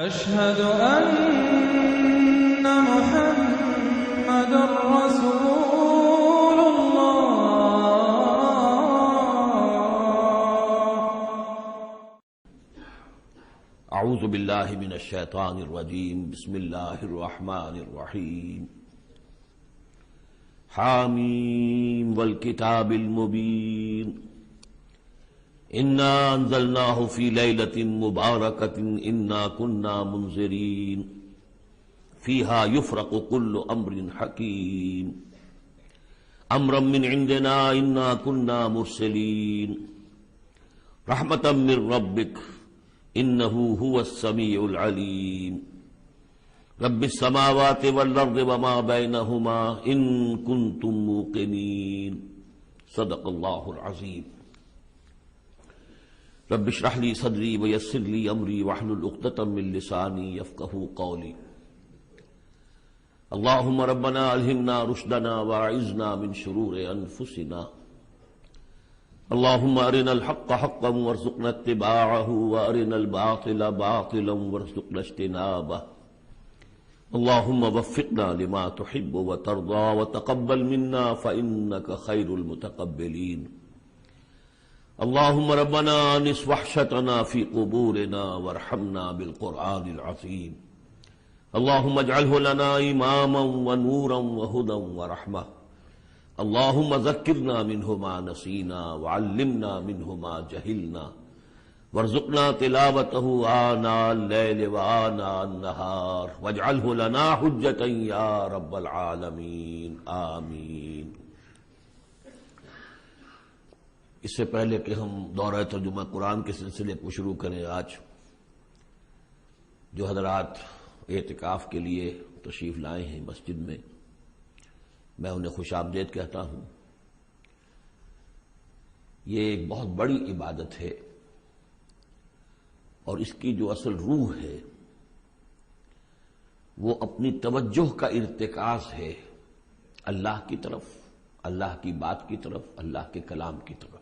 أشهد أن محمد رسول الله. اعوذ باللہ من الشیطان الرجیم. بسم اللہ الرحمن الرحیم. حامیم والکتاب المبین. انا انزلناہ فی لیلۃ مبارکۃ انا کنا منذرین فیہا یفرق کل امر حکیم امرا من عندنا انا کنا مرسلین رحمتا من ربک انہ هو السمیع العلیم. رب السماوات والارض وما بینہما ان کنتم موقنین. صدق اللہ العظیم. رب اشرح لی صدری ویسر لی امری واحلل عقدۃ من لسانی یفقہوا قولی. اللہم ربنا الہمنا رشدنا واعذنا من شرور انفسنا. اللہم ارنا الحق حقا وارزقنا اتباعہ وارنا الباطل باطلا وارزقنا اجتنابہ. اللہم وفقنا لما تحب وترضى وتقبل منا فإنك خیر المتقبلین. اللہم ربنا انس وحشتنا فی قبورنا وارحمنا بالقرآن العظیم. اللہم اجعلہ لنا اماما ونورا وہدا ورحمہ. اللہم ذکرنا منہ ما نسینا وعلمنا منہ ما جہلنا وارزقنا تلاوتہ آناء اللیل وآناء النہار واجعلہ لنا حجتا یا رب العالمین. آمین. اس سے پہلے کہ ہم دورہ ترجمہ قرآن کے سلسلے کو شروع کریں، آج جو حضرات اعتکاف کے لیے تشریف لائے ہیں مسجد میں، میں انہیں خوش آمدید کہتا ہوں. یہ ایک بہت بڑی عبادت ہے اور اس کی جو اصل روح ہے وہ اپنی توجہ کا ارتکاز ہے اللہ کی طرف، اللہ کی بات کی طرف، اللہ کے کلام کی طرف.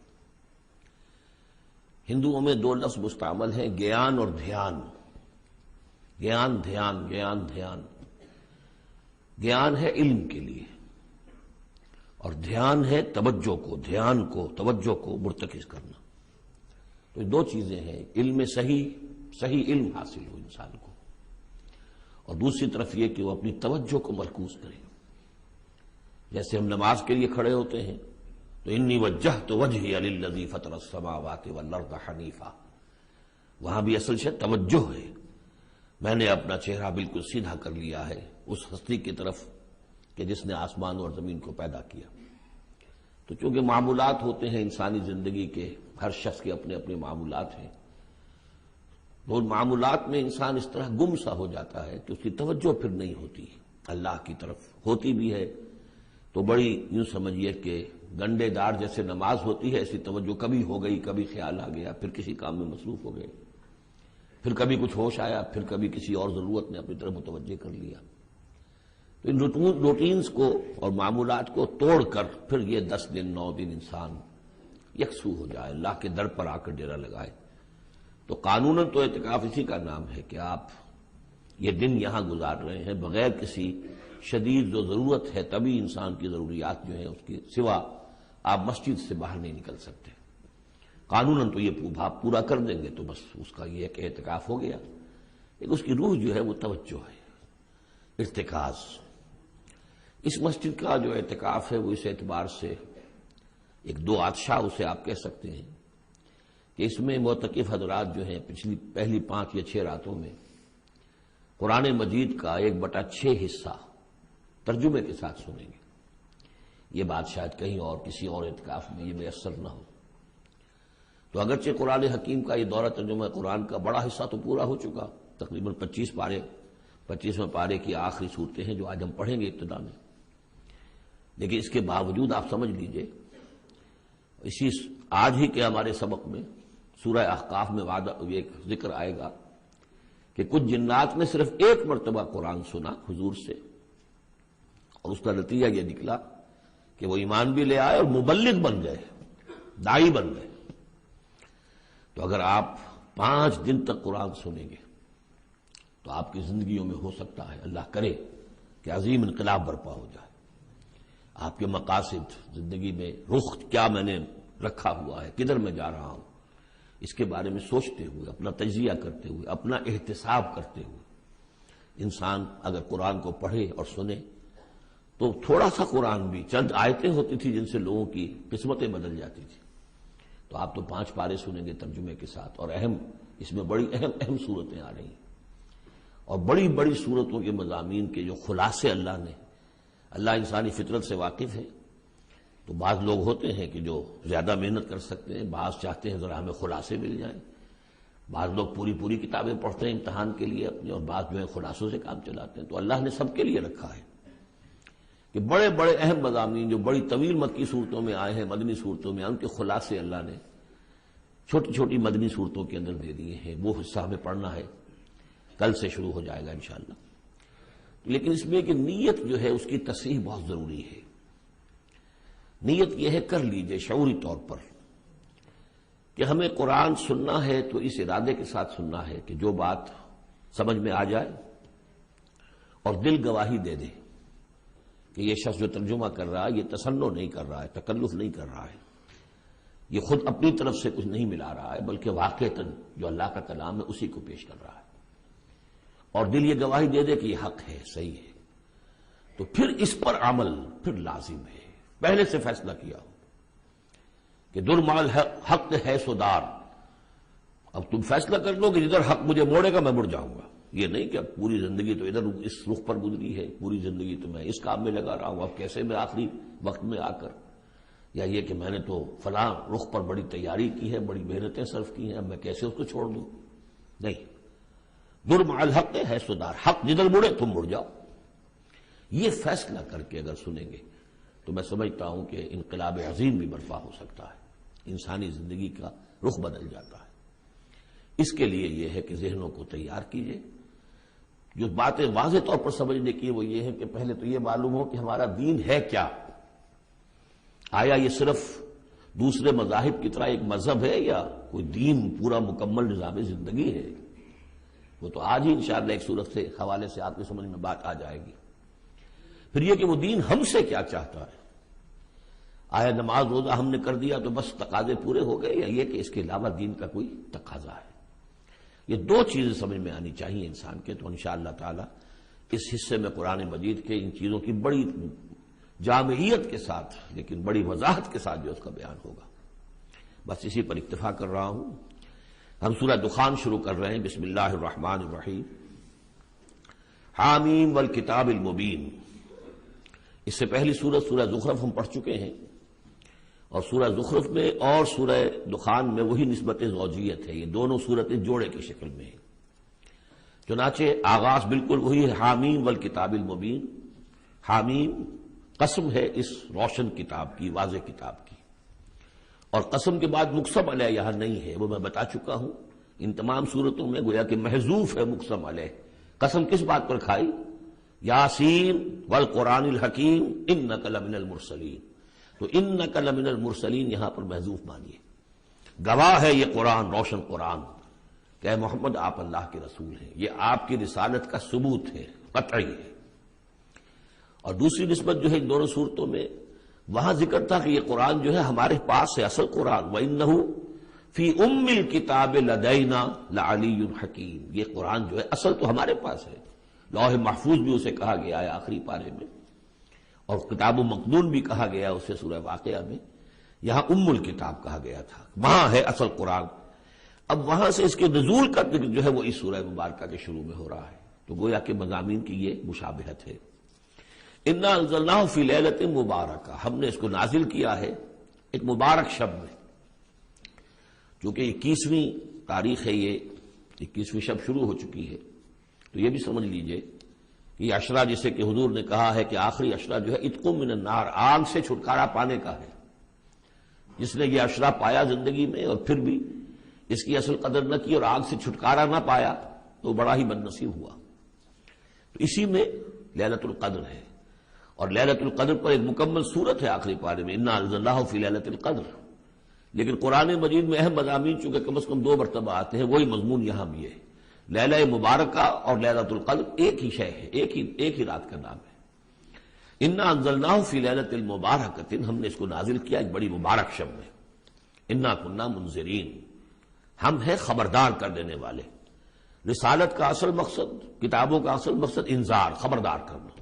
ہندوؤں میں دو لفظ مستعمل ہیں، گیان اور دھیان. گیان دھیان، گیان دھیان. گیان ہے علم کے لیے اور دھیان ہے توجہ کو، دھیان کو، توجہ کو مرتکز کرنا. تو دو چیزیں ہیں، علم صحیح علم حاصل ہو انسان کو، اور دوسری طرف یہ کہ وہ اپنی توجہ کو مرکوز کرے. جیسے ہم نماز کے لیے کھڑے ہوتے ہیں تو انی وجہت وجہی للذی فطر السماوات والارض حنیفا، وہاں بھی اصل شے توجہ ہے. میں نے اپنا چہرہ بالکل سیدھا کر لیا ہے اس ہستی کی طرف کہ جس نے آسمان اور زمین کو پیدا کیا. تو چونکہ معمولات ہوتے ہیں انسانی زندگی کے، ہر شخص کے اپنے اپنے معمولات ہیں، وہ معمولات میں انسان اس طرح گم سا ہو جاتا ہے کہ اس کی توجہ پھر نہیں ہوتی اللہ کی طرف. ہوتی بھی ہے تو بڑی یوں سمجھیے کہ گنڈے دار جیسے نماز ہوتی ہے، ایسی توجہ کبھی ہو گئی، کبھی خیال آ گیا، پھر کسی کام میں مصروف ہو گئے، پھر کبھی کچھ ہوش آیا، پھر کبھی کسی اور ضرورت نے اپنی طرف متوجہ کر لیا. تو ان روٹینز کو اور معمولات کو توڑ کر پھر یہ 10 دن 9 دن انسان یکسو ہو جائے، اللہ کے در پر آ کر ڈیرا لگائے. تو قانوناً تو اعتکاف اسی کا نام ہے کہ آپ یہ دن یہاں گزار رہے ہیں بغیر کسی شدید جو ضرورت ہے، طبی انسان کی ضروریات جو ہیں اس کی سوا آپ مسجد سے باہر نہیں نکل سکتے. قانوناً تو یہ آپ پورا کر دیں گے تو بس اس کا یہ کہ اعتکاف ہو گیا. لیکن اس کی روح جو ہے وہ توجہ ہے، ارتکاز. اس مسجد کا جو اعتکاف ہے وہ اس اعتبار سے ایک دو آتشاہ اسے آپ کہہ سکتے ہیں کہ اس میں معتکف حضرات جو ہیں پہلی 5 یا 6 راتوں میں قرآن مجید کا 1/6 حصہ ترجمے کے ساتھ سنیں گے. یہ بات شاید کہیں اور کسی اور اعتکاف میں یہ میسر نہ ہو. تو اگرچہ قرآن حکیم کا یہ دورہ ترجمہ قرآن کا بڑا حصہ تو پورا ہو چکا، تقریباً 25ویں پارے کی آخری صورتیں ہیں جو آج ہم پڑھیں گے ابتدا میں. لیکن اس کے باوجود آپ سمجھ لیجئے آج ہی کے ہمارے سبق میں سورہ احقاف میں ایک ذکر آئے گا کہ کچھ جنات نے صرف 1 مرتبہ قرآن سنا حضور سے، اور اس کا نتیجہ یہ نکلا کہ وہ ایمان بھی لے آئے اور مبلغ بن گئے، داعی بن گئے. تو اگر آپ 5 دن تک قرآن سنیں گے آپ کی زندگیوں میں ہو سکتا ہے، اللہ کرے کہ عظیم انقلاب برپا ہو جائے. آپ کے مقاصد زندگی میں، رخ کیا میں نے رکھا ہوا ہے، کدھر میں جا رہا ہوں، اس کے بارے میں سوچتے ہوئے، اپنا تجزیہ کرتے ہوئے، اپنا احتساب کرتے ہوئے انسان اگر قرآن کو پڑھے اور سنے تو تھوڑا سا قرآن بھی، چند آیتیں ہوتی تھی جن سے لوگوں کی قسمتیں بدل جاتی تھی. تو آپ تو 5 پارے سنیں گے ترجمے کے ساتھ، اور اس میں بڑی اہم صورتیں آ رہی ہیں، اور بڑی بڑی صورتوں کے مضامین کے جو خلاصے اللہ انسانی فطرت سے واقف ہے. تو بعض لوگ ہوتے ہیں کہ جو زیادہ محنت کر سکتے ہیں، بعض چاہتے ہیں ذرا ہمیں خلاصے مل جائیں، بعض لوگ پوری کتابیں پڑھتے ہیں امتحان کے لیے اپنے، اور بعض جو ہے خلاصوں سے کام چلاتے ہیں. تو اللہ نے سب کے لیے رکھا ہے کہ بڑے بڑے اہم مضامین جو بڑی طویل مکی صورتوں میں آئے ہیں، مدنی صورتوں میں، ان کے خلاصے اللہ نے چھوٹی چھوٹی مدنی صورتوں کے اندر دے دیے ہیں. وہ حصہ ہمیں پڑھنا ہے، کل سے شروع ہو جائے گا انشاءاللہ. لیکن اس میں کہ نیت جو ہے اس کی تصحیح بہت ضروری ہے. نیت یہ ہے، کر لیجئے شعوری طور پر کہ ہمیں قرآن سننا ہے تو اس ارادے کے ساتھ سننا ہے کہ جو بات سمجھ میں آ جائے اور دل گواہی دے دے کہ یہ شخص جو ترجمہ کر رہا ہے یہ تصنع نہیں کر رہا ہے، تکلف نہیں کر رہا ہے، یہ خود اپنی طرف سے کچھ نہیں ملا رہا ہے، بلکہ واقعتاً جو اللہ کا کلام ہے اسی کو پیش کر رہا ہے، اور دل یہ گواہی دے دے کہ یہ حق ہے، صحیح ہے. تو پھر اس پر عمل پھر لازم ہے. پہلے سے فیصلہ کیا ہو کہ درمال حق ہے سودار. اب تم فیصلہ کر لو کہ جدھر حق مجھے موڑے گا میں مڑ جاؤں گا. یہ نہیں کہ اب پوری زندگی تو ادھر اس رخ پر گزری ہے، پوری زندگی تو میں اس کام میں لگا رہا ہوں، اب کیسے میں آخری وقت میں آ کر، یا یہ کہ میں نے تو فلاں رخ پر بڑی تیاری کی ہے، بڑی محنتیں صرف کی ہیں، اب میں کیسے اس کو چھوڑ دوں. نہیں، درمع الحق ہے سودار، حق جدھر مڑے تم مڑ جاؤ. یہ فیصلہ کر کے اگر سنیں گے تو میں سمجھتا ہوں کہ انقلاب عظیم بھی برپا ہو سکتا ہے، انسانی زندگی کا رخ بدل جاتا ہے. اس کے لیے یہ ہے کہ ذہنوں کو تیار کیجئے. جو باتیں واضح طور پر سمجھنے کی وہ یہ ہے کہ پہلے تو یہ معلوم ہو کہ ہمارا دین ہے کیا. آیا یہ صرف دوسرے مذاہب کی طرح ایک مذہب ہے یا کوئی دین پورا مکمل نظام زندگی ہے؟ وہ تو آج ہی انشاءاللہ ایک صورت سے حوالے سے آپ کی سمجھ میں بات آ جائے گی. پھر یہ کہ وہ دین ہم سے کیا چاہتا ہے. آیا نماز روزہ ہم نے کر دیا تو بس تقاضے پورے ہو گئے، یا یہ کہ اس کے علاوہ دین کا کوئی تقاضا ہے؟ یہ 2 چیزیں سمجھ میں آنی چاہیے انسان کے. تو انشاءاللہ تعالی اس حصے میں قرآن مجید کے ان چیزوں کی بڑی جامعیت کے ساتھ لیکن بڑی وضاحت کے ساتھ جو اس کا بیان ہوگا. بس اسی پر اکتفا کر رہا ہوں. ہم سورہ دخان شروع کر رہے ہیں. بسم اللہ الرحمن الرحیم. حامیم والکتاب المبین. اس سے پہلی سورہ زخرف ہم پڑھ چکے ہیں، اور سورہ زخرف میں اور سورہ دخان میں وہی نسبت زوجیت ہے. یہ دونوں صورتیں جوڑے کی شکل میں ہیں. چنانچہ آغاز بالکل وہی ہے، حامیم والکتاب المبین. حامیم قسم ہے اس روشن کتاب کی، واضح کتاب کی، اور قسم کے بعد مقسم علیہ یہاں نہیں ہے، وہ میں بتا چکا ہوں. ان تمام صورتوں میں گویا کہ محذوف ہے مقسم علیہ. قسم کس بات پر کھائی؟ یاسین والقرآن الحکیم انک لمن المرسلین. تو انک لمن المرسلین یہاں پر محذوف مانیے. گواہ ہے یہ قرآن، روشن قرآن، کہ اے محمد آپ اللہ کے رسول ہیں. یہ آپ کی رسالت کا ثبوت ہے، قطعی ہے. اور دوسری نسبت جو ہے ان دونوں صورتوں میں، وہاں ذکر تھا کہ یہ قرآن جو ہے ہمارے پاس ہے، اصل قرآن. وَإِنَّهُ فِي أُمِّ الْكِتَابِ لَدَيْنَا لَعَلِيٌّ حَكِيمٌ. یہ قرآن جو ہے اصل تو ہمارے پاس ہے، لوح محفوظ بھی اسے کہا گیا ہے آخری پارے میں، اور کتاب و مقدون بھی کہا گیا اسے سورہ واقعہ میں. یہاں ام الکتاب کہا گیا تھا، وہاں ہے اصل قرآن. اب وہاں سے اس کے نزول کا ذکر جو ہے وہ اس سورہ مبارکہ کے شروع میں ہو رہا ہے. تو گویا کہ مضامین کی یہ مشابہت ہے. انا انزلناہ فی لیلۃ مبارکہ. ہم نے اس کو نازل کیا ہے ایک مبارک شب میں. چونکہ 21ویں تاریخ ہے، یہ 21ویں شب شروع ہو چکی ہے. تو یہ بھی سمجھ لیجئے کہ یہ عشرہ جسے کہ حضور نے کہا ہے کہ آخری عشرہ جو ہے اتق من النار، آگ سے چھٹکارا پانے کا ہے. جس نے یہ عشرہ پایا زندگی میں اور پھر بھی اس کی اصل قدر نہ کی اور آگ سے چھٹکارا نہ پایا تو بڑا ہی بد نصیب ہوا. تو اسی میں لیلۃ القدر ہے، اور لیلۃ القدر پر ایک مکمل صورت ہے آخری پارے میں، انا انزلناہ فی لیلۃ القدر. لیکن قرآن مجید میں اہم مضامین چونکہ کم از کم 2 مرتبہ آتے ہیں، وہی مضمون یہاں بھی ہے. لیلہ مبارکہ اور لیلۃ القدر ایک ہی شے ہے، ایک ہی رات کا نام ہے۔ انا انزلناہ فی لیلۃ المبارکۃ، ہم نے اس کو نازل کیا ایک بڑی مبارک شب میں۔ انا کنا منذرین، ہم ہیں خبردار کر دینے والے۔ رسالت کا اصل مقصد، کتابوں کا اصل مقصد انذار، خبردار کرنا۔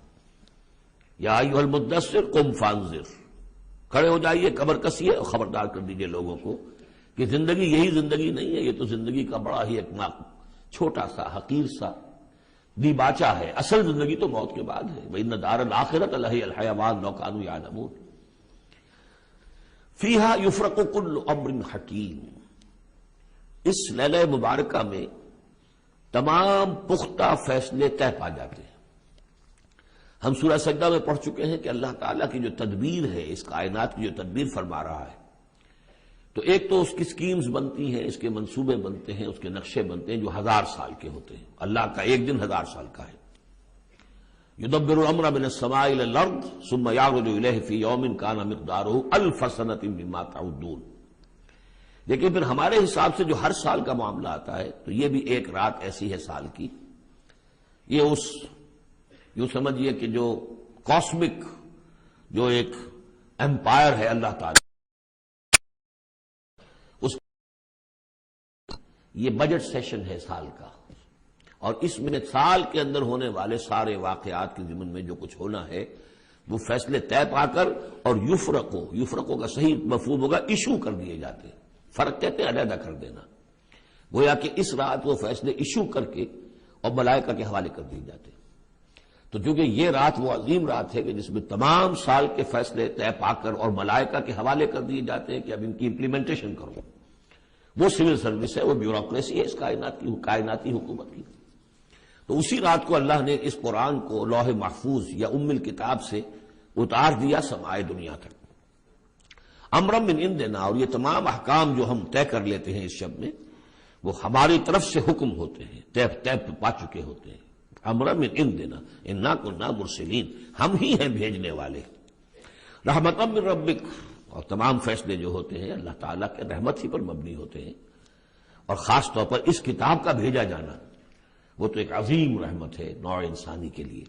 یا ایھا المدثر قم فانذر، کھڑے ہو جائیے، کمر کسیے اور خبردار کر دیجئے لوگوں کو کہ زندگی یہی زندگی نہیں ہے، یہ تو زندگی کا بڑا ہی ایک چھوٹا سا حقیر سا دیباچہ ہے، اصل زندگی تو موت کے بعد ہے۔ وَإِنَّ دَارَ الْآخِرَةَ لَهِيَ الْحَيَوَانُ لَوْ كَانُوا يَعْلَمُونَ فِيهَا يُفْرَقُ كُلُّ أَمْرٍ حَكِيمٍ، اس لیلہ مبارکہ میں تمام پختہ فیصلے طے پا جاتے ہیں۔ ہم سورہ سجدہ میں پڑھ چکے ہیں کہ اللہ تعالیٰ کی جو تدبیر ہے، اس کائنات کی جو تدبیر فرما رہا ہے، تو ایک تو اس کی سکیمز بنتی ہیں، اس کے منصوبے بنتے ہیں، اس کے نقشے بنتے ہیں جو 1000 سال کے ہوتے ہیں۔ اللہ کا ایک دن 1000 سال کا ہے۔ یدبر الامر من السماء الى الارض ثم يعرج الیہ فی یوم کان مقدارہ 1000 سنۃ مما تعدون۔ لیکن پھر ہمارے حساب سے جو ہر سال کا معاملہ آتا ہے، تو یہ بھی ایک رات ایسی ہے سال کی۔ یہ اس یوں سمجھیے کہ جو کاسمک جو ایک امپائر ہے اللہ تعالی، اس یہ بجٹ سیشن ہے سال کا، اور اس میں سال کے اندر ہونے والے سارے واقعات کے ضمن میں جو کچھ ہونا ہے وہ فیصلے طے پا کر، اور یفرقو کا صحیح مفہوم ہوگا ایشو کر دیے جاتے ہیں۔ فرق کہتے ہیں علیحدہ کر دینا، گویا کہ اس رات وہ فیصلے ایشو کر کے اور ملائکہ کے حوالے کر دیے جاتے ہیں۔ تو چونکہ یہ رات وہ عظیم رات ہے کہ جس میں تمام سال کے فیصلے طے پا کر اور ملائکہ کے حوالے کر دیے جاتے ہیں کہ اب ان کی امپلیمنٹیشن کرو، وہ سول سروس ہے، وہ بیوروکریسی ہے اس کائناتی حکومت کی۔ تو اسی رات کو اللہ نے اس قرآن کو لوح محفوظ یا ام الکتاب سے اتار دیا سمائے دنیا تک۔ امرا من عندنا، اور یہ تمام احکام جو ہم طے کر لیتے ہیں اس شب میں، وہ ہماری طرف سے حکم ہوتے ہیں، طے پا چکے ہوتے ہیں۔ امرا من عندنا انا کنا مرسلین، ہم ہی ہیں بھیجنے والے۔ رحمتا من ربک، اور تمام فیصلے جو ہوتے ہیں اللہ تعالیٰ کے رحمت ہی پر مبنی ہوتے ہیں، اور خاص طور پر اس کتاب کا بھیجا جانا وہ تو ایک عظیم رحمت ہے نوع انسانی کے لیے۔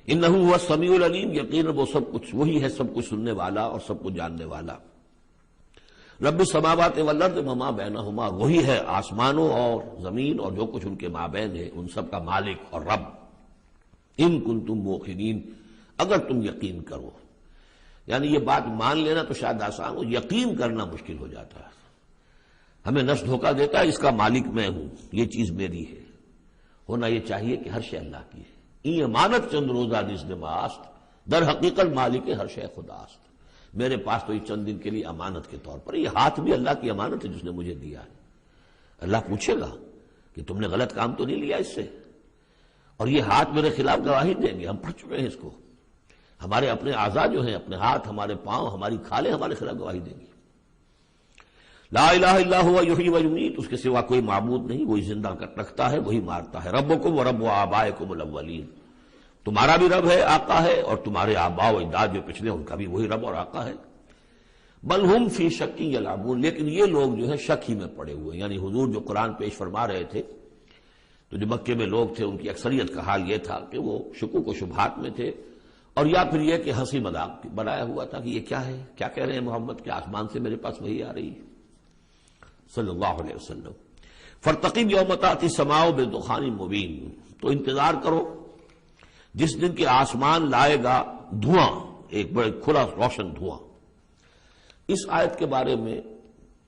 انہ هو السمیع العلیم، یقیناً وہ سب کچھ وہی ہے، سب کچھ سننے والا اور سب کچھ جاننے والا۔ رب السماوات والارض وما بینہما، وہی ہے آسمانوں اور زمین اور جو کچھ ان کے مابین ہے، ان سب کا مالک اور رب۔ ان کنتم موقنین، اگر تم یقین کرو، یعنی یہ بات مان لینا تو شاید آسان ہو، یقین کرنا مشکل ہو جاتا ہے۔ ہمیں نفس دھوکہ دیتا ہے اس کا مالک میں ہوں، یہ چیز میری ہے۔ ہونا یہ چاہیے کہ ہر شے اللہ کی ہے۔ این امانت چند روزہ نزد ماست، در حقیقت مالک ہر شے خداست۔ میرے پاس تو یہ چند دن کے لیے امانت کے طور پر، یہ ہاتھ بھی اللہ کی امانت ہے جس نے مجھے دیا ہے۔ اللہ پوچھے گا کہ تم نے غلط کام تو نہیں لیا اس سے، اور یہ ہاتھ میرے خلاف گواہی دیں گے۔ ہم پڑھ چکے ہیں اس کو، ہمارے اپنے اعضاء جو ہیں، اپنے ہاتھ، ہمارے پاؤں، ہماری کھالیں ہمارے خلاف گواہی دیں گی۔ لا الہ الا هو یحیی و یمیت، اس کے سوا کوئی معبود نہیں، وہی زندہ رکھتا ہے، وہی مارتا ہے۔ ربکم و رب آبائکم الاولین، تمہارا بھی رب ہے، آقا ہے، اور تمہارے آباء و اجداد جو پچھلے ان کا بھی وہی رب اور آقا ہے۔ بل ہم فی شک یلعبون، لیکن یہ لوگ جو ہیں شک ہی میں پڑے ہوئے، یعنی حضور جو قرآن پیش فرما رہے تھے تو جو مکے میں لوگ تھے ان کی اکثریت کا حال یہ تھا کہ وہ شکوک و شبہات میں تھے، اور یا پھر یہ کہ ہنسی مذاق بنایا ہوا تھا کہ یہ کیا ہے، کیا کہہ رہے ہیں محمد کہ آسمان سے میرے پاس وہی آ رہی ہے صلی اللہ علیہ وسلم۔ فارتقب یوم تأتی السماء بدخان مبین، تو انتظار کرو جس دن کہ آسمان لائے گا دھواں، ایک بڑے کھلا روشن دھواں۔ اس آیت کے بارے میں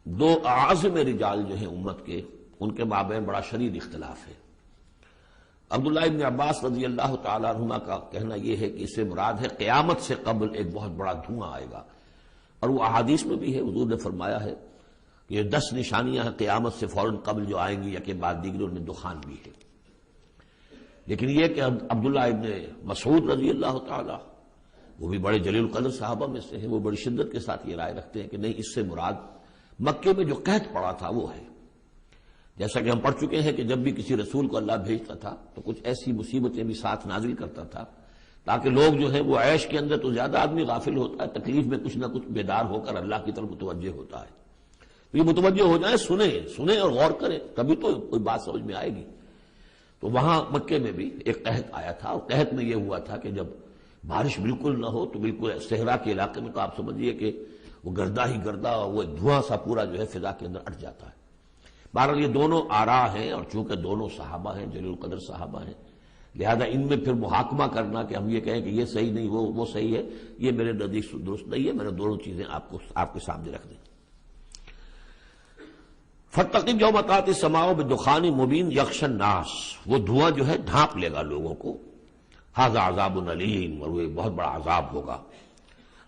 دو اعظم رجال جو ہیں امت کے، ان کے مابین بڑا شدید اختلاف ہے۔ عبداللہ ابن عباس رضی اللہ تعالیٰ عنہما کا کہنا یہ ہے کہ اس سے مراد ہے قیامت سے قبل ایک بہت بڑا دھواں آئے گا، اور وہ احادیث میں بھی ہے، حضور نے فرمایا ہے کہ یہ 10 نشانیاں ہیں قیامت سے فوراً قبل جو آئیں گی، یا کے بعد دیگر ان میں دخان بھی ہے۔ لیکن یہ کہ عبداللہ ابن مسعود رضی اللہ تعالیٰ، وہ بھی بڑے جلیل القدر صحابہ میں سے ہیں، وہ بڑی شدت کے ساتھ یہ رائے رکھتے ہیں کہ نہیں، اس سے مراد مکے میں جو قحط پڑا تھا وہ ہے۔ جیسا کہ ہم پڑھ چکے ہیں کہ جب بھی کسی رسول کو اللہ بھیجتا تھا تو کچھ ایسی مصیبتیں بھی ساتھ نازل کرتا تھا تاکہ لوگ جو ہیں وہ عیش کے اندر تو زیادہ آدمی غافل ہوتا ہے، تکلیف میں کچھ نہ کچھ بیدار ہو کر اللہ کی طرف متوجہ ہوتا ہے۔ تو یہ متوجہ ہو جائیں، سنیں اور غور کریں، تبھی تو کوئی بات سمجھ میں آئے گی۔ تو وہاں مکے میں بھی ایک قحط آیا تھا، اور قحط میں یہ ہوا تھا کہ جب بارش بالکل نہ ہو تو بالکل صحرا کے علاقے میں تو آپ سمجھیے کہ وہ گردہ ہی گردہ، وہ دھواں سا پورا جو ہے فضا کے اندر اٹھ جاتا ہے۔ بہرحال یہ دونوں آراء ہیں، اور چونکہ دونوں صحابہ ہیں، جلیل القدر صحابہ ہیں، لہذا ان میں پھر محاکمہ کرنا کہ ہم یہ کہیں کہ یہ صحیح نہیں وہ صحیح ہے، یہ میرے نزدیک درست نہیں ہے۔ میں نے دونوں چیزیں آپ کے سامنے رکھ دیں۔ فَاتَّقِنْ يَوْمَ تَأْتِي السَّمَاءُ بِدُخَانٍ مُبِينٍ يَغْشَى النَّاسَ، وہ دھواں جو ہے ڈھانپ لے گا لوگوں کو۔ هَذَا عَذَابٌ أَلِيمٌ، اور وہ ایک بہت بڑا عذاب ہوگا۔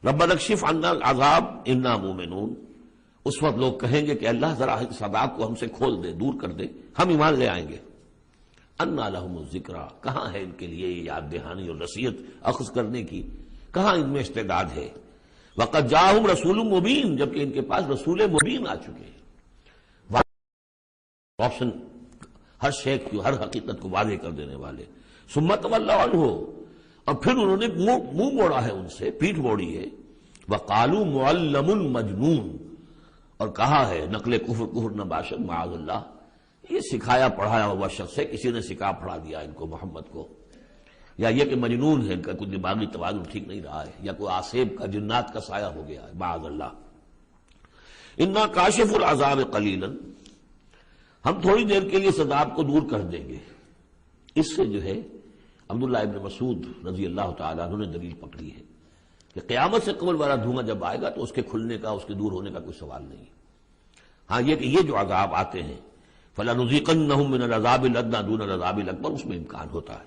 رَبَّنَا اكْشِفْ عَنَّا الْعَذَابَ إِنَّا مُؤْمِنُونَ، اس وقت لوگ کہیں گے کہ اللہ ذرا اس عذاب کو ہم سے کھول دے، دور کر دے، ہم ایمان لے آئیں گے۔ اَنَّىٰ لَهُمُ الذِّكْرَىٰ، کہاں ہے ان کے لیے یہ یاد دہانی اور نصیحت اخذ کرنے کی، کہاں ان میں استعداد ہے۔ وَقَدْ جَاءَهُمْ رَسُولٌ مُبِينٌ، جبکہ ان کے پاس رسول مبین آ چکے ہیں، آپشن ہر شے کی، ہر حقیقت کو واضح کر دینے والے۔ ثُمَّ تَوَلَّوْا عَنْهُ، اور پھر انہوں نے منہ موڑا ہے ان سے، پیٹھ موڑی ہے۔ وَقَالُوا مُعَلَّمٌ مَجْنُونٌ، اور کہا ہے نقل کفر نہ باشد معاذ اللہ، یہ سکھایا پڑھایا ہوا شخص ہے، کسی نے سکھا پڑھا دیا ان کو محمد کو، یا یہ کہ مجنون ہے، ان کا کوئی دماغی توازن ٹھیک نہیں رہا ہے، یا کوئی آصیب کا جنات کا سایہ ہو گیا ہے معاذ اللہ۔ انا کاشف العذاب قلیلا، ہم تھوڑی دیر کے لیے اس عذاب کو دور کر دیں گے۔ اس سے جو ہے عبداللہ ابن مسعود رضی اللہ تعالیٰ عنہ نے دلیل پکڑی ہے کہ قیامت سے قبل والا دھواں جب آئے گا تو اس کے کھلنے کا، اس کے دور ہونے کا کوئی سوال نہیں۔ ہاں یہ کہ یہ جو عذاب آتے ہیں فَلَنُذِيقَنَّهُم مِّنَ الْعَذَابِ الْأَدْنَىٰ دُونَ الْعَذَابِ الْأَكْبَرِ، اس میں امکان ہوتا ہے۔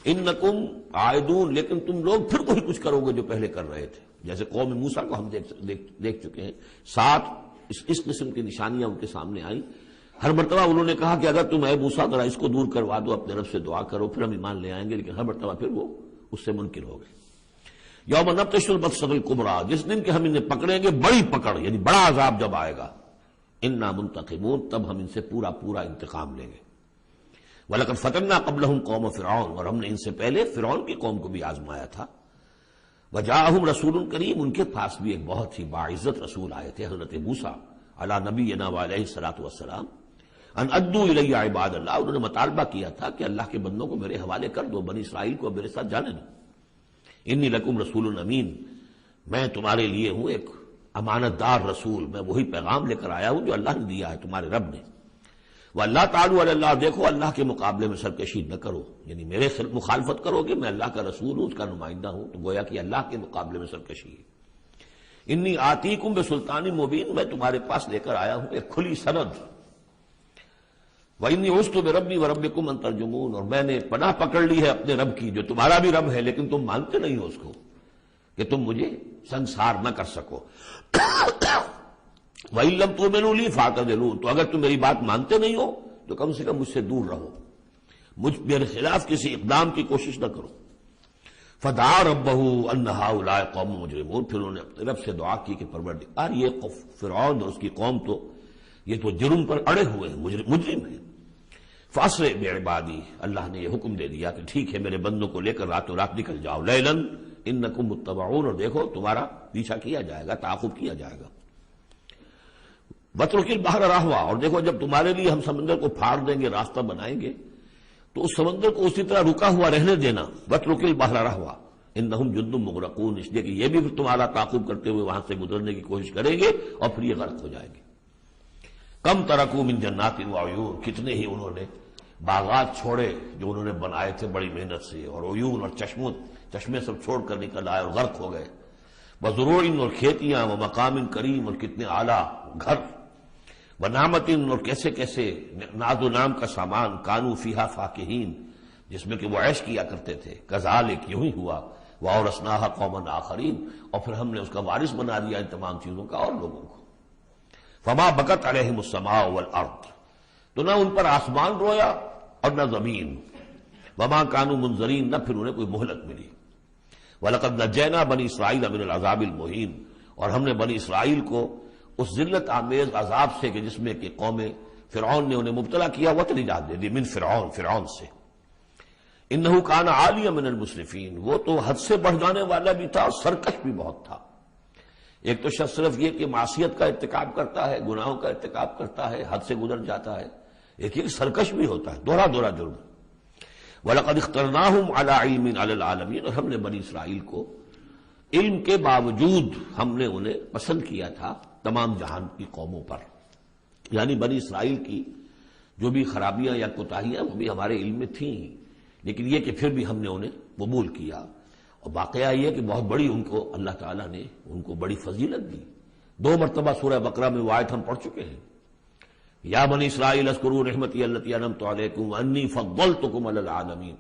اِنَّكُمْ عَائِدُونَ، لیکن تم لوگ پھر وہی کچھ کرو گے جو پہلے کر رہے تھے، جیسے قوم موسیٰ کو ہم دیکھ چکے ہیں، 7 اس قسم کی نشانیاں ان کے سامنے آئیں۔ ہر مرتبہ انہوں نے کہا کہ اگر تم اے موسیٰ ذرا اس کو دور کروا دو، اپنے رب سے دعا کرو، پھر ہم ایمان لے آئیں گے، لیکن ہر مرتبہ پھر وہ اس سے منکر ہو گئے۔ یوم نبطش البطشۃ الکبریٰ، جس دن کہ ہم انہیں پکڑیں گے بڑی پکڑ، یعنی بڑا عذاب جب آئے گا، انا منتقمون، تب ہم ان سے پورا انتقام لیں گے۔ وَلَقَدْ فَتَنَّا قَبْلَهُمْ قَوْمَ فِرْعَوْنَ، اور ہم نے ان سے پہلے فرعون کی قوم کو بھی آزمایا تھا۔ وَجَاءَهُمْ رَسُولٌ كَرِيمٌ، ان کے پاس بھی ایک بہت ہی باعزت رسول آئے تھے، حضرت موسیٰ علی نبینا وعلیہ الصلاۃ والسلام، ان ادوا الی عباد اللہ، انہوں نے مطالبہ کیا تھا کہ اللہ کے بندوں کو میرے حوالے کر دو، بنی اسرائیل کو میرے ساتھ جانے دو۔ انی لکم رسول امین، میں تمہارے لیے ہوں ایک امانت دار رسول، میں وہی پیغام لے کر آیا ہوں جو اللہ نے دیا ہے تمہارے رب نے۔ وَاللَّهُ تَعَالَى عَلَى اللَّهِ، دیکھو اللہ کے مقابلے میں سرکشی نہ کرو، یعنی میرے مخالفت کرو گے، میں اللہ کا رسول ہوں، اس کا نمائندہ ہوں، تو گویا کہ اللہ کے مقابلے میں سرکشی ہے۔ انی آتیکم بسلطان مبین، میں تمہارے پاس لے کر آیا ہوں ایک کھلی سند۔ وَإِنِّي عُذْتُ بِرَبِّي وَرَبِّكُمْ أَن تَرْجُمُونَ، اور میں نے پناہ پکڑ لی ہے اپنے رب کی جو تمہارا بھی رب ہے، لیکن تم مانتے نہیں ہو اس کو، کہ تم مجھے سنسار نہ کر سکو۔ وَإِن لَّمْ تُؤْمِنُوا لِي فَاعْتَزِلُونِ، تو اگر تم میری بات مانتے نہیں ہو تو کم سے کم مجھ سے دور رہو، میرے خلاف کسی اقدام کی کوشش نہ کرو۔ فَدَعَا رَبَّهُ أَنَّ هَٰؤُلَاءِ قَوْمٌ مُجْرِمُونَ، پھر انہوں نے اپنے رب سے دعا کی کہ پروردگار یہ فرعون اور اس کی قوم تو یہ تو جرم پر اڑے ہوئے ہیں، مجرم ہیں۔ فَأَسْرِع بِعِبَادِي، اللہ نے یہ حکم دے دیا کہ ٹھیک ہے میرے بندوں کو لے کر راتوں رات نکل جاؤ، لیلاً انکم متبعون، اور دیکھو تمہارا پیچھا کیا جائے گا، تعاقب کیا جائے گا۔ وَاتْرُكِ الْبَحْرَ رَهْوًا، اور دیکھو جب تمہارے لیے ہم سمندر کو پھاڑ دیں گے، راستہ بنائیں گے، تو اس سمندر کو اسی طرح رکا ہوا رہنے دینا۔ وَاتْرُكِ الْبَحْرَ رَهْوًا إِنَّهُمْ جُندٌ مُغْرَقُونَ، اس لیے کہ یہ بھی پھر تمہارا تعاقب کرتے ہوئے وہاں سے گزرنے کی کوشش کریں گے اور پھر یہ غرق ہو جائیں گے۔ کم ترکوا من جنات وعیون، کتنے ہی انہوں نے باغات چھوڑے جو انہوں نے بنائے تھے بڑی محنت سے، اور عیون اور چشمے سب چھوڑ کر نکل آئے اور غرق ہو گئے۔ وزروع، اور کھیتیاں، ومقام کریم، اور کتنے اعلیٰ گھر، ونعمت، اور کیسے کیسے ناز و نام کا سامان، کانوا فیہا فاکہین، جس میں کہ وہ عیش کیا کرتے تھے۔ کذالک، یوں ہی ہوا، وَأَوْرَثْنَاهَا قَوْمًا آخَرِينَ، اور پھر ہم نے اس کا وارث بنا دیا ان تمام چیزوں کا اور لوگوں کو۔ فما بکت علیہم السماء والارض، تو نہ ان پر آسمان رویا اور نہ زمین۔ وما کانوا منظرین، نہ پھر انہیں کوئی مہلت ملی۔ وَلَقَدْ نَجَّيْنَا بَنِي إِسْرَائِيلَ مِنَ الْعَذَابِ الْمُهِينِ، اور ہم نے بنی اسرائیل کو اس ذلت آمیز عذاب سے کہ جس میں کہ قوم فرعون نے انہیں مبتلا کیا وہ نجات دے دی، من فرعون سے۔ انہ کان عالیہ من المسرفین، وہ تو حد سے بڑھ جانے والا بھی تھا اور سرکش بھی بہت تھا۔ ایک تو شخص صرف یہ کہ معصیت کا ارتکاب کرتا ہے، گناہوں کا ارتکاب کرتا ہے، حد سے گزر جاتا ہے، ایک سرکش بھی ہوتا ہے، دوہرا دوہرا جرم۔ وَلَقَدِ اخْتَرْنَاهُمْ عَلَىٰ عِلْمٍ عَلَى الْعَالَمِينَ، اور ہم نے بنی اسرائیل کو علم کے باوجود ہم نے انہیں پسند کیا تھا تمام جہان کی قوموں پر، یعنی بنی اسرائیل کی جو بھی خرابیاں یا کوتاہیاں وہ بھی ہمارے علم میں تھیں، لیکن یہ کہ پھر بھی ہم نے انہیں قبول کیا۔ اور واقعہ یہ کہ بہت بڑی ان کو اللہ تعالیٰ نے ان کو بڑی فضیلت دی۔ 2 مرتبہ سورہ بقرہ میں وہ آیت ہم پڑھ چکے ہیں، یا بنی اسرائیل اذکروا نعمتی التی انعمت علیکم وانی فضلتکم علی العالمین۔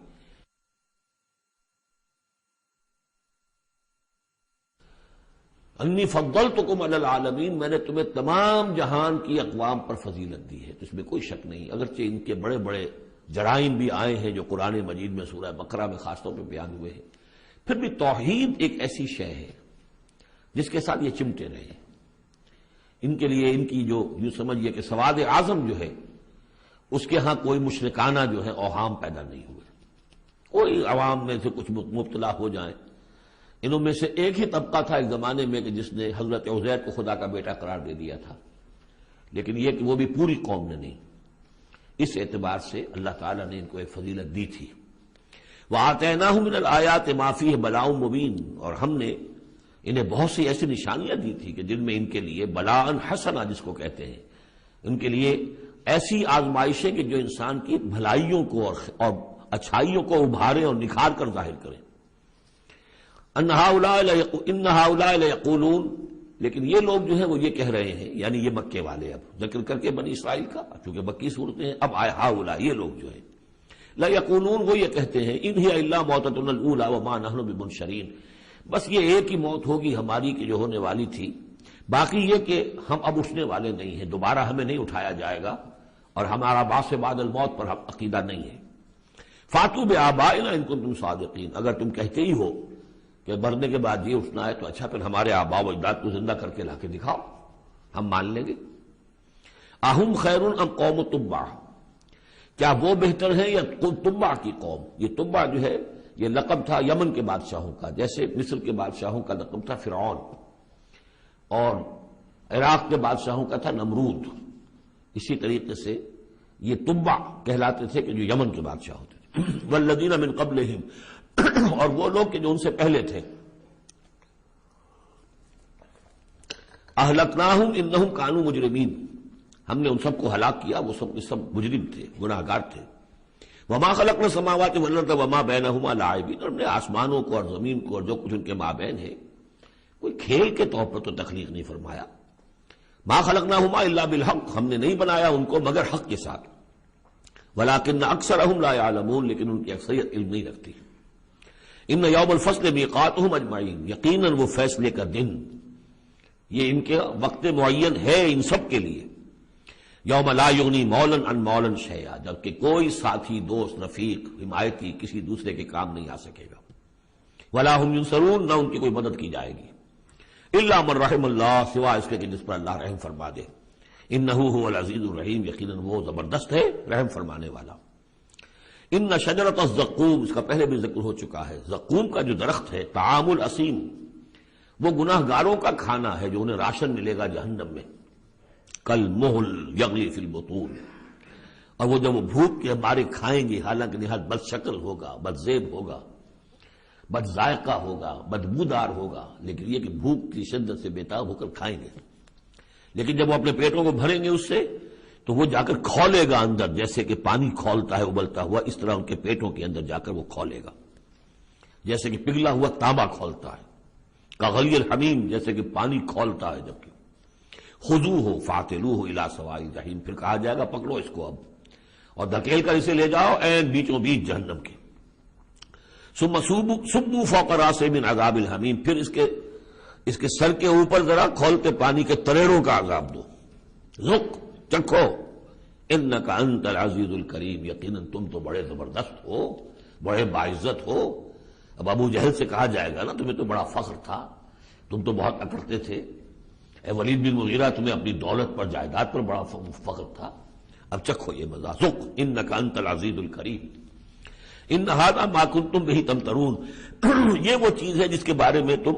انی فضلتکم علی العالمین، میں نے تمہیں تمام جہان کی اقوام پر فضیلت دی ہے، تو اس میں کوئی شک نہیں، اگرچہ ان کے بڑے بڑے جرائم بھی آئے ہیں جو قرآن مجید میں سورہ بقرہ میں خاص طور پہ بیان ہوئے ہیں، پھر بھی توحید ایک ایسی شے ہے جس کے ساتھ یہ چمٹے رہے۔ ان کے لیے ان کی جو یوں سمجھیے کہ سواد اعظم جو ہے اس کے ہاں کوئی مشرکانہ جو ہے اوہام پیدا نہیں ہوئے، کوئی عوام میں سے کچھ مبتلا ہو جائیں۔ انہوں میں سے ایک ہی طبقہ تھا ایک زمانے میں کہ جس نے حضرت عزیر کو خدا کا بیٹا قرار دے دیا تھا، لیکن یہ کہ وہ بھی پوری قوم نے نہیں۔ اس اعتبار سے اللہ تعالیٰ نے ان کو ایک فضیلت دی تھی۔ وَآتَيْنَاهُم مِّنَ الْآيَاتِ مَا فِيهِ بَلَاءٌ مُّبِينٌ، اور ہم نے انہیں بہت سی ایسی نشانیاں دی تھی کہ جن میں ان کے لیے بلاء حسنہ جس کو کہتے ہیں، ان کے لیے ایسی آزمائشیں کہ جو انسان کی بھلائیوں کو اور اچھائیوں کو ابھارے اور نکھار کر ظاہر کریں۔ ان ہؤلاء لیقولون، لیکن یہ لوگ جو ہیں وہ یہ کہہ رہے ہیں، یعنی یہ مکے والے، اب ذکر کر کے بنی اسرائیل کا، چونکہ مکی صورتیں ہیں، اب آئے ہؤلاء یہ لوگ جو ہیں، لیقولون وہ یہ کہتے ہیں ان ہی الا موتتنا الاولی وما نحن بمنشرین، بس یہ ایک ہی موت ہوگی ہماری کہ جو ہونے والی تھی، باقی یہ کہ ہم اب اٹھنے والے نہیں ہیں، دوبارہ ہمیں نہیں اٹھایا جائے گا، اور ہمارا بعث بعد الموت پر عقیدہ نہیں ہے۔ فاتوا بآبائنا ان کنتم صادقین، اگر تم کہتے ہی ہو کہ مرنے کے بعد یہ اٹھنا ہے تو اچھا پھر ہمارے آباء و اجداد کو زندہ کر کے لا کے دکھاؤ، ہم مان لیں گے۔ اہم خیر ام قوم تبع، کیا وہ بہتر ہیں یا تبع کی قوم؟ یہ تبع جو ہے یہ لقب تھا یمن کے بادشاہوں کا، جیسے مصر کے بادشاہوں کا لقب تھا فرعون، اور عراق کے بادشاہوں کا تھا نمرود، اسی طریقے سے یہ تبع کہلاتے تھے کہ جو یمن کے بادشاہ ہوتے تھے۔ والذین من قبلہم، اور وہ لوگ کہ جو ان سے پہلے تھے، اہلکناہم انہم کانوا مجرمین، ہم نے ان سب کو ہلاک کیا، وہ سب مجرم تھے، گناہ گار تھے۔ وما خلقنا السماوات والارض وما بینہما لاعبین، اور ہم نے آسمانوں کو اور زمین کو اور جو کچھ ان کے مابین ہے کوئی کھیل کے طور پر تو تخلیق نہیں فرمایا۔ ما خلقناہما الا بالحق، ہم نے نہیں بنایا ان کو مگر حق کے ساتھ۔ ولکن اکثرہم لا یعلمون، لیکن ان کی اکثریت علم نہیں رکھتی۔ ان یوم الفصل میقاتہم اجمعین، یقیناً وہ فیصلے کا دن یہ ان کے وقت معین ہے ان سب کے لیے۔ یوم لا یغنی مولا عن مولا شیئا، جبکہ کوئی ساتھی دوست رفیق حمایتی کسی دوسرے کے کام نہیں آ سکے گا۔ ولا هم ینصرون، نہ ان کی کوئی مدد کی جائے گی۔ الا من رحم اللہ، سوائے اس کے کہ جس پر اللہ رحم فرما دے۔ انہ هو العزیز الرحیم، یقیناً وہ زبردست ہے رحم فرمانے والا۔ ان شجرۃ الزقوم، اس کا پہلے بھی ذکر ہو چکا ہے، زقوم کا جو درخت ہے، طعام الاسیم، وہ گناہ گاروں کا کھانا ہے جو انہیں راشن ملے گا جہنم میں، کل محل یغلی فی البطون، اور وہ جب وہ بھوک کے مارے کھائیں گے، حالانکہ نہایت بد شکل ہوگا، بد زیب ہوگا، بد ذائقہ ہوگا، بدبودار ہوگا، لیکن یہ کہ بھوک کی شدت سے بےتاب ہو کر کھائیں گے، لیکن جب وہ اپنے پیٹوں کو بھریں گے اس سے تو وہ جا کر کھولے گا اندر، جیسے کہ پانی کھولتا ہے ابلتا ہوا، اس طرح ان کے پیٹوں کے اندر جا کر وہ کھولے گا، جیسے کہ پگھلا ہوا تانبا کھولتا ہے، کغلی الحمیم، جیسے کہ پانی کھولتا ہے، جبکہ خذوہ فاعتلوہ الی سواء الجحیم، پھر کہا جائے گا پکڑو اس کو اب اور دھکیل کر اسے لے جاؤ عین بیچوں بیچ جہنم کے۔ ثم صبوا فوق راسہ من عذاب الحمیم، پھر اس کے سر کے اوپر ذرا کھولتے پانی کے تریڑوں کا عذاب دو، ذق، چکھو، انک انت العزیز الکریم، یقیناً تم تو بڑے زبردست ہو، بڑے باعزت ہو۔ اب ابو جہل سے کہا جائے گا نا تمہیں تو بڑا فخر تھا، تم تو بہت اکڑتے تھے، اے ولید بن مغیرہ تمہیں اپنی دولت پر جائیداد پر بڑا فخر تھا، اب چکھو یہ مزہ، ذق انک انت العزیز الکریم، ان ھذا ما کنتم بہ تمترون، یہ وہ چیز ہے جس کے بارے میں تم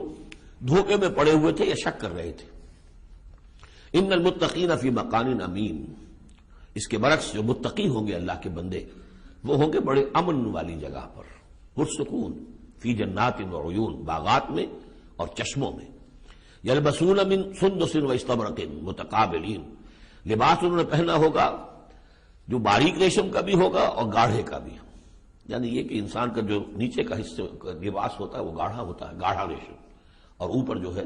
دھوکے میں پڑے ہوئے تھے یا شک کر رہے تھے۔ ان المتقین فی مقام امین، اس کے برعکس جو متقی ہوں گے اللہ کے بندے وہ ہوں گے بڑے امن والی جگہ پر، پرسکون، فی جنات و عیون، باغات میں اور چشموں میں، یلبسون من سندس و استبرق متقابلین، لباس انہوں نے پہنا ہوگا جو باریک ریشم کا بھی ہوگا اور گاڑھے کا بھی، یعنی یہ کہ انسان کا جو نیچے کا حصہ لباس ہوتا ہے وہ گاڑھا ہوتا ہے، گاڑھا ریشم، اور اوپر جو ہے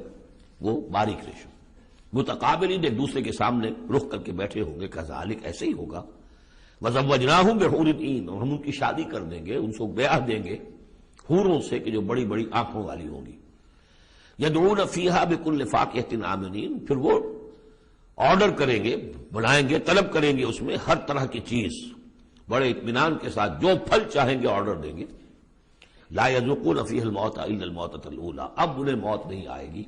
وہ باریک ریشم، متقابلین ایک دوسرے کے سامنے رخ کر کے بیٹھے ہوں گے، کذالک ایسے ہی ہوگا، وزوجناہم بحور عین، اور ہم ان کی شادی کر دیں گے، ان کو بیاہ دیں گے حوروں سے کہ جو بڑی بڑی آنکھوں والی ہوں گی، یدعون فیہا بکل فاکہۃ آمنین، پھر وہ آرڈر کریں گے، بلائیں گے، طلب کریں گے اس میں ہر طرح کی چیز بڑے اطمینان کے ساتھ، جو پھل چاہیں گے آرڈر دیں گے، لا یذوقون فیہا الموت الا الموتۃ الاولی، اب انہیں موت نہیں آئے گی،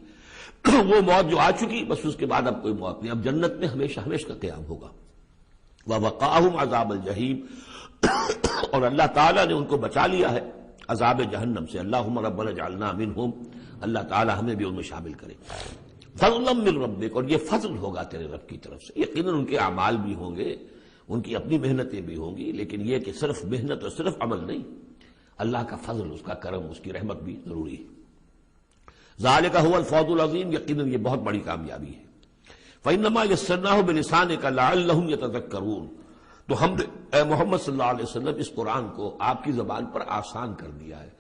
وہ موت جو آ چکی بس اس کے بعد اب کوئی موت نہیں، اب جنت میں ہمیشہ ہمیشہ کا قیام ہوگا، ووقاہم عذاب الجحیم، اور اللہ تعالیٰ نے ان کو بچا لیا ہے عذاب جہنم سے، اللہم ربنا اجعلنا منہم، اللہ تعالیٰ ہمیں بھی ان میں شامل کرے، فضلا من ربک، اور یہ فضل ہوگا تیرے رب کی طرف سے، یقیناً ان کے اعمال بھی ہوں گے، ان کی اپنی محنتیں بھی ہوں گی، لیکن یہ کہ صرف محنت اور صرف عمل نہیں، اللہ کا فضل، اس کا کرم، اس کی رحمت بھی ضروری ہے، ذالک هو الفوز العظیم، یقیناً یہ بہت بڑی کامیابی ہے، فإنما يسرناه بلسانك لعلهم يتذكرون، تو ہم نے اے محمد صلی اللہ علیہ وسلم اس قرآن کو آپ کی زبان پر آسان کر دیا ہے،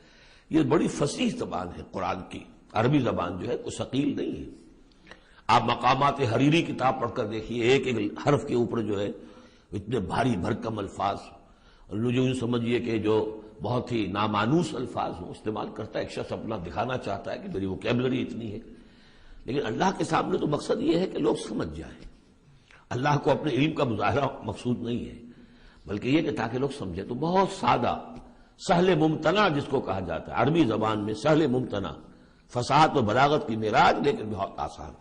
یہ بڑی فصیح زبان ہے قرآن کی، عربی زبان جو ہے کوئی ثقیل نہیں ہے، آپ مقامات حریری کتاب پڑھ کر دیکھیے، ایک ایک حرف کے اوپر جو ہے اتنے بھاری بھرکم الفاظ، جو یوں سمجھیے کہ جو بہت ہی نامانوس الفاظ ہوں استعمال کرتا ہے، ایک شخص اپنا دکھانا چاہتا ہے کہ میری ووکیبلری اتنی ہے، لیکن اللہ کے سامنے تو مقصد یہ ہے کہ لوگ سمجھ جائیں، اللہ کو اپنے علم کا مظاہرہ مقصود نہیں ہے، بلکہ یہ کہ تاکہ لوگ سمجھیں، تو بہت سادہ، سہل ممتنع جس کو کہا جاتا ہے عربی زبان میں، سہل ممتنع، فصاحت و بلاغت کی معراج، لیکن بہت آسان،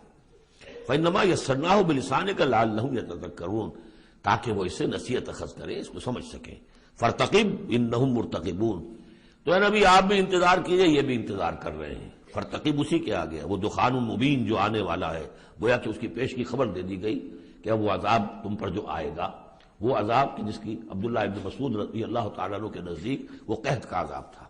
فإنما یسرناہ بلسانک لعلہم یتذکرون، تاکہ وہ اسے نصیحت اخذ کریں، اس کو سمجھ سکیں، فرتقب انہم مرتقبون، تو اے نبی آپ بھی انتظار کیجئے، یہ بھی انتظار کر رہے ہیں، فرتقب اسی کے آگے وہ دخان مبین جو آنے والا ہے، گویا کہ اس کی پیش کی خبر دے دی گئی کہ اب وہ عذاب تم پر جو آئے گا، وہ عذاب کی جس کی عبداللہ ابن مسعود رضی اللہ تعالیٰ عنہ کے نزدیک وہ قحط کا عذاب تھا۔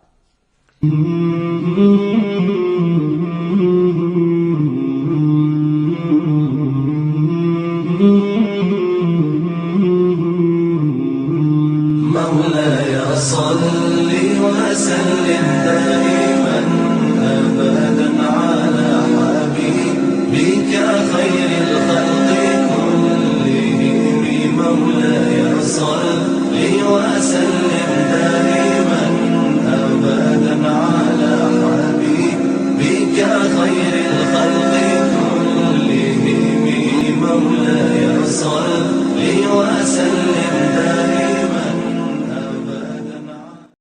مولاي صل وسلم دائما أبدا على حبيبك خير الخلق كلهم، مولاي صل وسلم دائما أبدا على حبيبك خير الخلق كلهم، مولاي صل وسلم